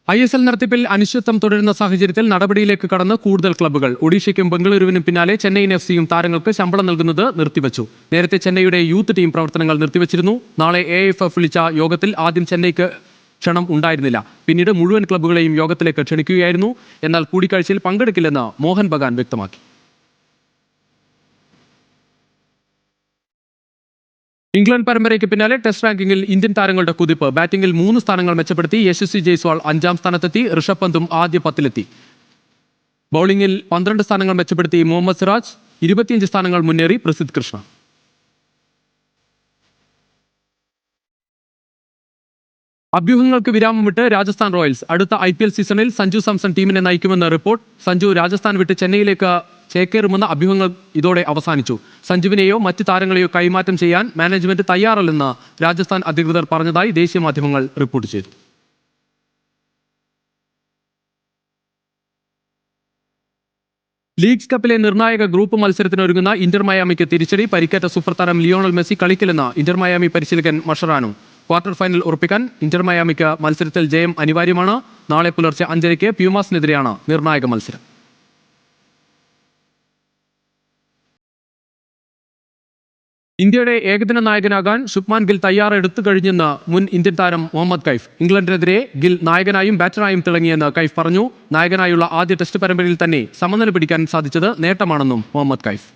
ISL നടത്തിപ്പിൽ അനിശ്ചിതത്വം തുടരുന്ന സാഹചര്യത്തിൽ നടപടിയിലേക്ക് കടന്ന് കൂടുതൽ ക്ലബ്ബുകൾ. ഒഡീഷയ്ക്കും ബംഗളൂരുവിനും പിന്നാലെ ചെന്നൈയിൻ FC-യും താരങ്ങൾക്ക് ശമ്പളം നൽകുന്നത് നിർത്തിവച്ചു. നേരത്തെ ചെന്നൈയുടെ യൂത്ത് ടീം പ്രവർത്തനങ്ങൾ നിർത്തിവച്ചിരുന്നു. നാളെ AIFF വിളിച്ച യോഗത്തിൽ ആദ്യം ചെന്നൈക്ക് ക്ഷണം ഉണ്ടായിരുന്നില്ല. പിന്നീട് മുഴുവൻ ക്ലബ്ബുകളെയും യോഗത്തിലേക്ക് ക്ഷണിക്കുകയായിരുന്നു. എന്നാൽ കൂടിക്കാഴ്ചയിൽ പങ്കെടുക്കില്ലെന്ന് മോഹൻ ബഗാൻ വ്യക്തമാക്കി. ഇംഗ്ലണ്ട് പരമ്പരയ്ക്ക് പിന്നാലെ ടെസ്റ്റ് റാങ്കിങ്ങിൽ ഇന്ത്യൻ താരങ്ങളുടെ കുതിപ്പ്. ബാറ്റിംഗിൽ 3 സ്ഥാനങ്ങൾ മെച്ചപ്പെടുത്തി യശസ്വി ജയ്സ്വാൾ 5-ാം സ്ഥാനത്തെത്തി. ഋഷഭ് പന്തും ആദ്യ 10-ലെത്തി. ബൌളിംഗിൽ 12 സ്ഥാനങ്ങൾ മെച്ചപ്പെടുത്തി മുഹമ്മദ് സിറാജ്. 25 സ്ഥാനങ്ങൾ മുന്നേറി പ്രസിദ്ധ് കൃഷ്ണ. അഭ്യൂഹങ്ങൾക്ക് വിരാമമിട്ട് രാജസ്ഥാൻ റോയൽസ്. അടുത്ത IPL സീസണിൽ സഞ്ജു സാംസൺ ടീമിനെ നയിക്കുമെന്ന് റിപ്പോർട്ട്. സഞ്ജു രാജസ്ഥാൻ വിട്ട് ചെന്നൈയിലേക്ക് ചേക്കേറുമെന്ന അഭ്യൂഹങ്ങൾ ഇതോടെ അവസാനിച്ചു. സഞ്ജുവിനെയോ മറ്റ് താരങ്ങളെയോ കൈമാറ്റം ചെയ്യാൻ മാനേജ്മെന്റ് തയ്യാറല്ലെന്ന് രാജസ്ഥാൻ അധികൃതർ പറഞ്ഞതായി ദേശീയ മാധ്യമങ്ങൾ റിപ്പോർട്ട് ചെയ്തു. ലീഗ്സ് കപ്പിലെ നിർണായക ഗ്രൂപ്പ് മത്സരത്തിനൊരുങ്ങുന്ന ഇന്റർ മയാമിക്ക് തിരിച്ചടി. പരിക്കേറ്റ സൂപ്പർ താരം ലിയോണൽ മെസ്സി കളിക്കില്ലെന്ന് ഇന്റർ മയാമി പരിശീലകൻ മഷറാനോ. ക്വാർട്ടർ ഫൈനൽ ഉറപ്പിക്കാൻ ഇന്റർ മയാമിക്ക് മത്സരത്തിൽ ജയം അനിവാര്യമാണ്. നാളെ പുലർച്ചെ 5:30 പ്യൂമാസിനെതിരെയാണ് നിർണായക മത്സരം. ഇന്ത്യയുടെ ഏകദിന നായകനാകാൻ ശുഭ്മാൻ ഗിൽ തയ്യാറെടുത്തു കഴിഞ്ഞെന്ന് മുൻ ഇന്ത്യൻ താരം മുഹമ്മദ് കൈഫ്. ഇംഗ്ലണ്ടിനെതിരെ ഗിൽ നായകനായും ബാറ്ററായും തിളങ്ങിയെന്ന് കൈഫ് പറഞ്ഞു. നായകനായുള്ള ആദ്യ ടെസ്റ്റ് പരമ്പരയിൽ തന്നെ സമനില പിടിക്കാൻ സാധിച്ചത് നേട്ടമാണെന്നും മുഹമ്മദ് കൈഫ്.